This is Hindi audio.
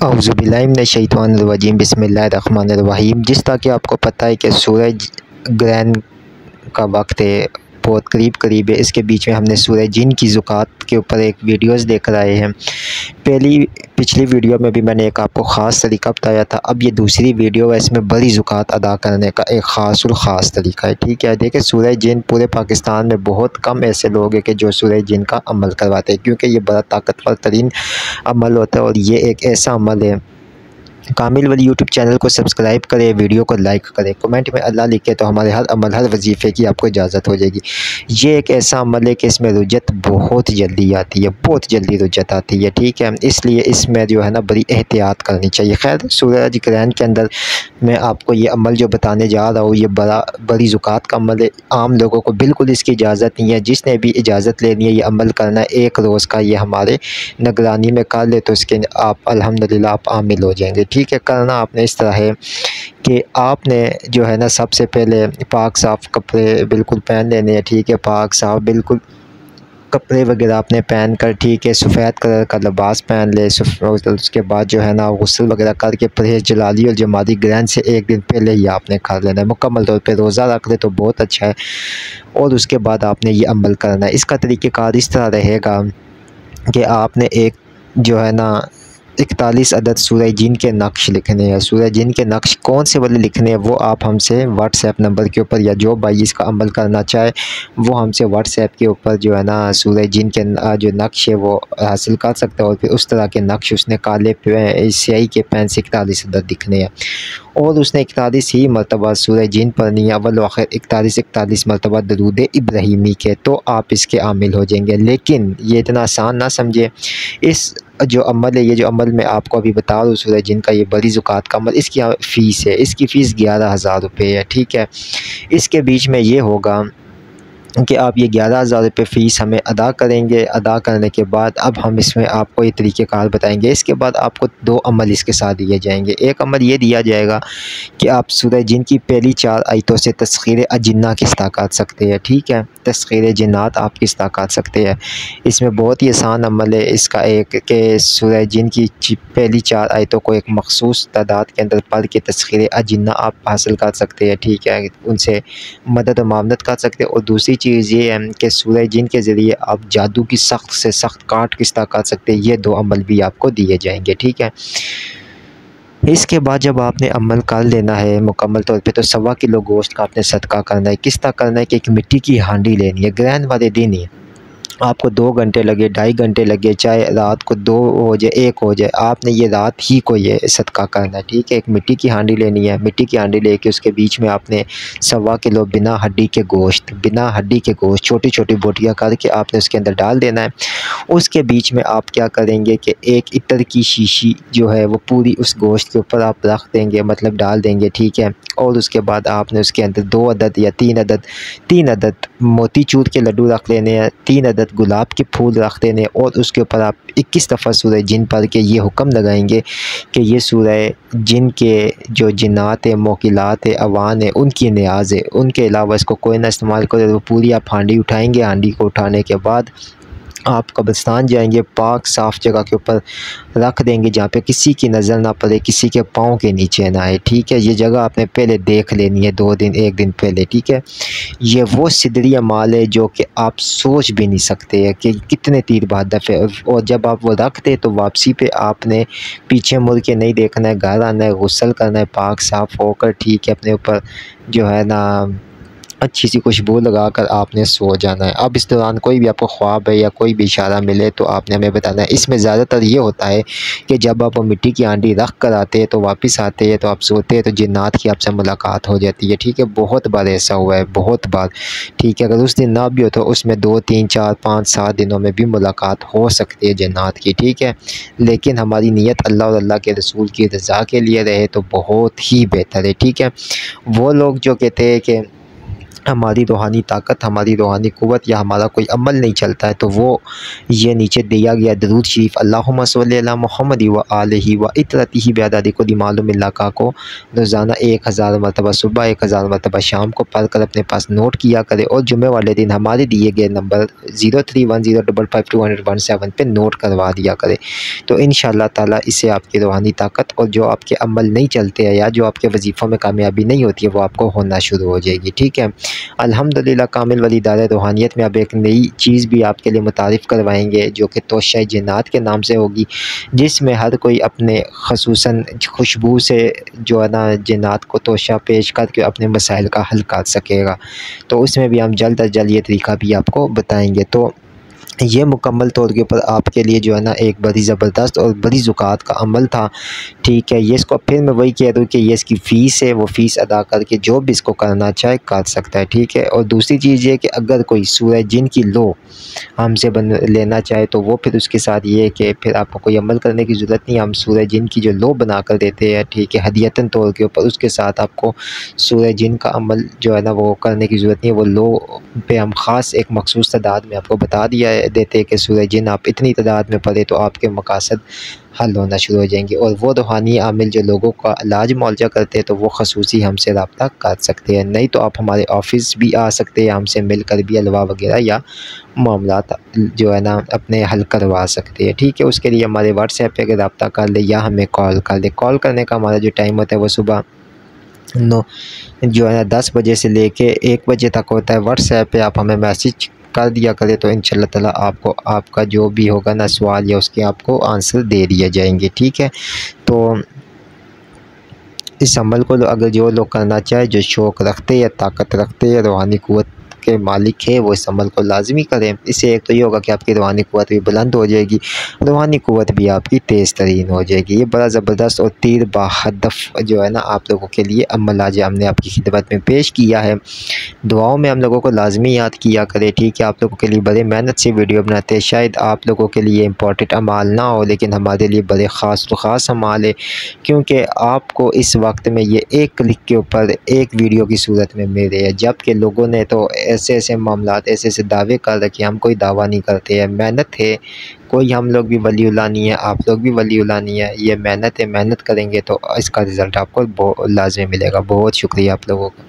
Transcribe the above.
औज़ुबिल्लाहिमिनश्शैतानिर्रजीम बिस्मिल्लाहिर्रहमानिर्रहीम। जिस तरह कि आपको पता है कि सूरज ग्रहण का वक्त है, बहुत करीब करीब है। इसके बीच में हमने सूरज जिन की ज़ुकात के ऊपर एक वीडियोस देख रहे हैं। पिछली वीडियो में भी मैंने एक आपको ख़ास तरीका बताया था। अब ये दूसरी वीडियो है, इसमें बड़ी ज़ुकात अदा करने का एक ख़ास और ख़ास तरीका है। ठीक है, देखिए सूरज जिन पूरे पाकिस्तान में बहुत कम ऐसे लोग हैं कि जो सूरज जिन का अमल करवाते हैं, क्योंकि ये बड़ा ताकतवर तरीन अमल होता है और ये एक ऐसा अमल है। कामिल वली यूट्यूब चैनल को सब्सक्राइब करें, वीडियो को लाइक करें, कमेंट में अल्लाह लिखे तो हमारे हर अमल हर वजीफ़े की आपको इजाज़त हो जाएगी। ये एक ऐसा अमल है कि इसमें रुजत बहुत जल्दी आती है, बहुत जल्दी रुजत आती है। ठीक है, इसलिए इसमें जो है ना बड़ी एहतियात करनी चाहिए। खैर, सूरज ग्रहण के अंदर मैं आपको ये अमल जो बताने जा रहा हूँ, ये बड़ी ज़ुकात का अमल है। आम लोगों को बिल्कुल इसकी इजाज़त नहीं है। जिसने भी इजाज़त लेनी है, ये अमल करना है, एक रोज़ का ये हमारे निगरानी में कर ले तो इसके आप अल्हम्दुलिल्लाह आप आमिल हो जाएंगे। ठीक है, करना आपने इस तरह है कि आपने जो है ना सबसे पहले पाक साफ़ कपड़े बिल्कुल पहन लेने हैं। ठीक है, पाक साफ़ बिल्कुल कपड़े वगैरह आपने पहन कर, ठीक है, सफ़ेद कलर का लिबास पहन ले। उसके बाद जो है ना गुस्ल वगैरह करके परहेज़ जलाली और जमाती ग्रहण से एक दिन पहले ही आपने कर लेना है। मुकम्मल तौर पे रोज़ा रख ले तो बहुत अच्छा है, और उसके बाद आपने ये अमल करना है। इसका तरीक़ेकार इस तरह रहेगा कि आपने एक जो है ना 41 अदद सूरज जिन के नक्श लिखने हैं। सूरज जिन के नक्श कौन से वाले लिखने हैं वो आप हमसे व्हाट्सएप नंबर के ऊपर, या जो भाई इसका अमल करना चाहे वो हमसे व्हाट्सएप के ऊपर जो है ना सूरज जिन के जो नक्श है वो हासिल कर सकते हैं। और फिर उस तरह के नक्श उसने काले स्याही के पेन से 41 अदद लिखने हैं, और उसने 41 ही मरतबा सूरज जिन पढ़नी है, अव्वल व आखिर 41 मरतबा दरूद इब्राहिमी के, तो आप इसके आमिल हो जाएंगे। लेकिन ये इतना आसान ना समझे। इस जो अमल है, ये जो अमल मैं आपको अभी बता रहा हूँ सूरज जिन का, ये बड़ी ज़ुकात का अमल, इसकी फ़ीस है, इसकी फ़ीस 11,000 रुपये है। ठीक है, इसके बीच में ये होगा कि आप ये 11,000 रुपये फ़ीस हमें अदा करेंगे। अदा करने के बाद अब हम इसमें आपको ये तरीक़ेकार बताएंगे। इसके बाद आपको 2 अमल इसके साथ दिए जाएंगे। एक अमल ये दिया जाएगा कि आप सूरज जिन की पहली 4 आयतों से तस्ख़ीर अजिन्ना किस्ता काट सकते हैं। ठीक है, तस्ख़ीर जिन्नात आप किस्ता काट सकते हैं। इसमें बहुत ही आसान अमल है इसका, एक कि सूरज जिन की पहली 4 आयतों को एक मखसूस तादाद के अंदर पढ़ के तस्ख़ीर अजिन्ना आप हासिल कर सकते हैं। ठीक है, उनसे मदद और मामनत कर सकते हैं। और दूसरी चीज़ ये है कि सूरज जिन के ज़रिए आप जादू की सख्त से सख्त काट किस्ता काट सकते हैं। ये 2 अमल भी आपको दिए जाएंगे। ठीक है, इसके बाद जब आपने अमल कर लेना है मुकम्मल तौर पे, तो 1.25 किलो गोश्त का आपने सदका करना है। किस तरह करना है कि एक मिट्टी की हांडी लेनी है। ग्रहण वाले दिन ही आपको 2 घंटे लगे, 2.5 घंटे लगे, चाहे रात को 2 हो जाए 1 हो जाए, आपने ये रात ही को ये सदका करना है। ठीक है, एक मिट्टी की हांडी लेनी है। मिट्टी की हांडी लेके उसके बीच में आपने 1.25 किलो बिना हड्डी के गोश्त छोटी छोटी बोटियाँ करके आपने उसके अंदर डाल देना है। उसके बीच में आप क्या करेंगे कि एक इत्र की शीशी जो है वो पूरी उस गोश्त के ऊपर आप रख देंगे, मतलब डाल देंगे। ठीक है, और उसके बाद आपने उसके अंदर 2 अदद या 3 अदद मोतीचूर के लड्डू रख लेने हैं, 3 अदद गुलाब के फूल रख देने, और उसके ऊपर आप 21 दफ़ा सूरज जिन पढ़ के ये हुक्म लगाएंगे कि ये सूरज जिन के जो जिन्नात है, मोकिलात है, अवान है, उनकी नियाज़ है, उनके अलावा इसको कोई ना इस्तेमाल करे। वो पूरी आप हांडी उठाएंगे। हांडी को उठाने के बाद आप कब्रिस्तान जाएंगे, पाक साफ़ जगह के ऊपर रख देंगे जहाँ पे किसी की नज़र ना पड़े, किसी के पाँव के नीचे ना आए। ठीक है, ये जगह आपने पहले देख लेनी है 2 दिन 1 दिन पहले। ठीक है, ये वो सिदरी अमाल है जो कि आप सोच भी नहीं सकते हैं कि कितने तीर बहादुर है। और जब आप वो रख दे तो वापसी पे आपने पीछे मुड़ के नहीं देखना है, घर आना है, गुस्ल करना है पाक साफ़ होकर। ठीक है, अपने ऊपर जो है ना अच्छी सी खुशबू लगाकर आपने सो जाना है। अब इस दौरान कोई भी आपको ख्वाब है या कोई भी इशारा मिले तो आपने हमें बताना है। इसमें ज़्यादातर ये होता है कि जब आप मिट्टी की हांडी रख कर आते हैं तो वापस आते हैं तो आप सोते हैं तो जिन्नात की आपसे मुलाकात हो जाती है। ठीक है, बहुत बार ऐसा हुआ है, बहुत बार। ठीक है, अगर उस दिन ना भी हो तो उसमें 2, 3, 4, 5, 7 दिनों में भी मुलाकात हो सकती है जिन्नात की। ठीक है, लेकिन हमारी नीयत अल्लाह और अल्लाह के रसूल की रज़ा के लिए रहे तो बहुत ही बेहतर है। ठीक है, वो लोग जो कहते हैं कि हमारी रूहानी ताकत, हमारी रूहानी क़ुव्वत या हमारा कोई अमल नहीं चलता है, तो वो ये नीचे दिया गया दरूद शरीफ अल्लाहुम्मा सल्ली अला मुहम्मद व आलिहि व इतरतिही बिअददि कुल्लि मालूम मिल्लाका को रोज़ाना 1000 मरतबा सुबह 1000 मरतबा शाम को पढ़कर अपने पास नोट किया करें और जुमे वाले दिन हमारे दिए गए नंबर 0310552217 पे नोट करवा दिया करें। तो इंशाअल्लाह ताला इससे आपकी रूहानी ताकत और जो आपके अमल नहीं चलते हैं या जो आपके वजीफ़ों में कामयाबी नहीं होती है वो आपको होना शुरू हो जाएगी। ठीक है, अल्हम्दुलिल्लाह कामिल वली दारे रूहानियत में अब एक नई चीज़ भी आपके लिए मुतारिफ़ करवाएंगे जो कि तोशा जिन्नात के नाम से होगी, जिसमें हर कोई अपने ख़ुसूसन खुशबू से जो है ना जिन्नात को तोशा पेश करके अपने मसाइल का हल कर सकेगा। तो उसमें भी हम जल्द अज जल्द ये तरीका भी आपको बताएँगे। तो ये मुकम्मल तौर के ऊपर आपके लिए जो है ना एक बड़ी ज़बरदस्त और बड़ी ज़ुकात का अमल था। ठीक है, ये इसको फिर मैं वही कह दूँ कि ये इसकी फ़ीस है, वो फ़ीस अदा करके जो भी इसको करना चाहे कर सकता है। ठीक है, और दूसरी चीज़ ये कि अगर कोई सूरह जिन की लो हमसे बन लेना चाहे तो वो फिर उसके साथ ये है कि फिर आपको कोई अमल करने की ज़रूरत नहीं है, हम सूरह जिन की जो लो बना कर देते हैं। ठीक है, हदियतन तौर के ऊपर उसके साथ आपको सूरह जिन का अमल जो है ना वो करने की ज़रूरत नहीं है। वो लो पे हम ख़ास एक मखसूस तादाद में आपको बता दिया देते हैं कि सूरह जिन आप इतनी तादाद में पढ़े तो आपके मकासद हल होना शुरू हो जाएंगे। और वो रूहानी आमिल जो लोगों का इलाज मुआवजा करते हैं तो वो खसूसी हमसे रब्ता कर सकते हैं, नहीं तो आप हमारे ऑफ़िस भी आ सकते हैं, हमसे मिलकर भी हलवा वगैरह या मामलात जो है ना अपने हल करवा सकते हैं। ठीक है, उसके लिए हमारे व्हाट्सएप पे रब्ता कर ले या हमें कॉल कर ले। कॉल करने का हमारा जो टाइम होता है वो सुबह 9 जो है ना 10 बजे से लेके 1 बजे तक होता है। व्हाट्सएप पे आप हमें मैसेज कर दिया करें तो इंशाअल्लाह ताला आपको आपका जो भी होगा ना सवाल या उसके आपको आंसर दे दिए जाएंगे। ठीक है, तो इस अमल को अगर जो लोग करना चाहे, जो शौक़ रखते या ताकत रखते या रूहानी क़ुव्वत के मालिक है, वो इस अमल को लाज़मी करें। इससे एक तो ये होगा कि आपकी रूहानी क़ुव्वत भी बुलंद हो जाएगी, रूहानी क़ुव्वत भी आपकी तेज़ तरीन हो जाएगी। ये बड़ा ज़बरदस्त और तीर बाहदफ जो है ना आप लोगों के लिए अमल आज हमने आपकी खिदमत में पेश किया है। दुआओं में हम लोगों को लाज़मी याद किया करें। ठीक है, आप लोगों के लिए बड़े मेहनत से वीडियो बनाते हैं, शायद आप लोगों के लिए इम्पोर्टेंट अमाल ना हो लेकिन हमारे लिए बड़े ख़ास अमाल है, क्योंकि आपको इस वक्त में ये एक क्लिक के ऊपर एक वीडियो की सूरत में मिल रही है, जबकि लोगों ने तो ऐसे मामलात ऐसे दावे कर रखे। हम कोई दावा नहीं करते हैं, मेहनत है, कोई हम लोग भी वलीउल्लाह नहीं है, आप लोग भी वलीउल्लाह नहीं है, ये मेहनत है। मेहनत करेंगे तो इसका रिज़ल्ट आपको लाज़मी मिलेगा। बहुत शुक्रिया आप लोगों का।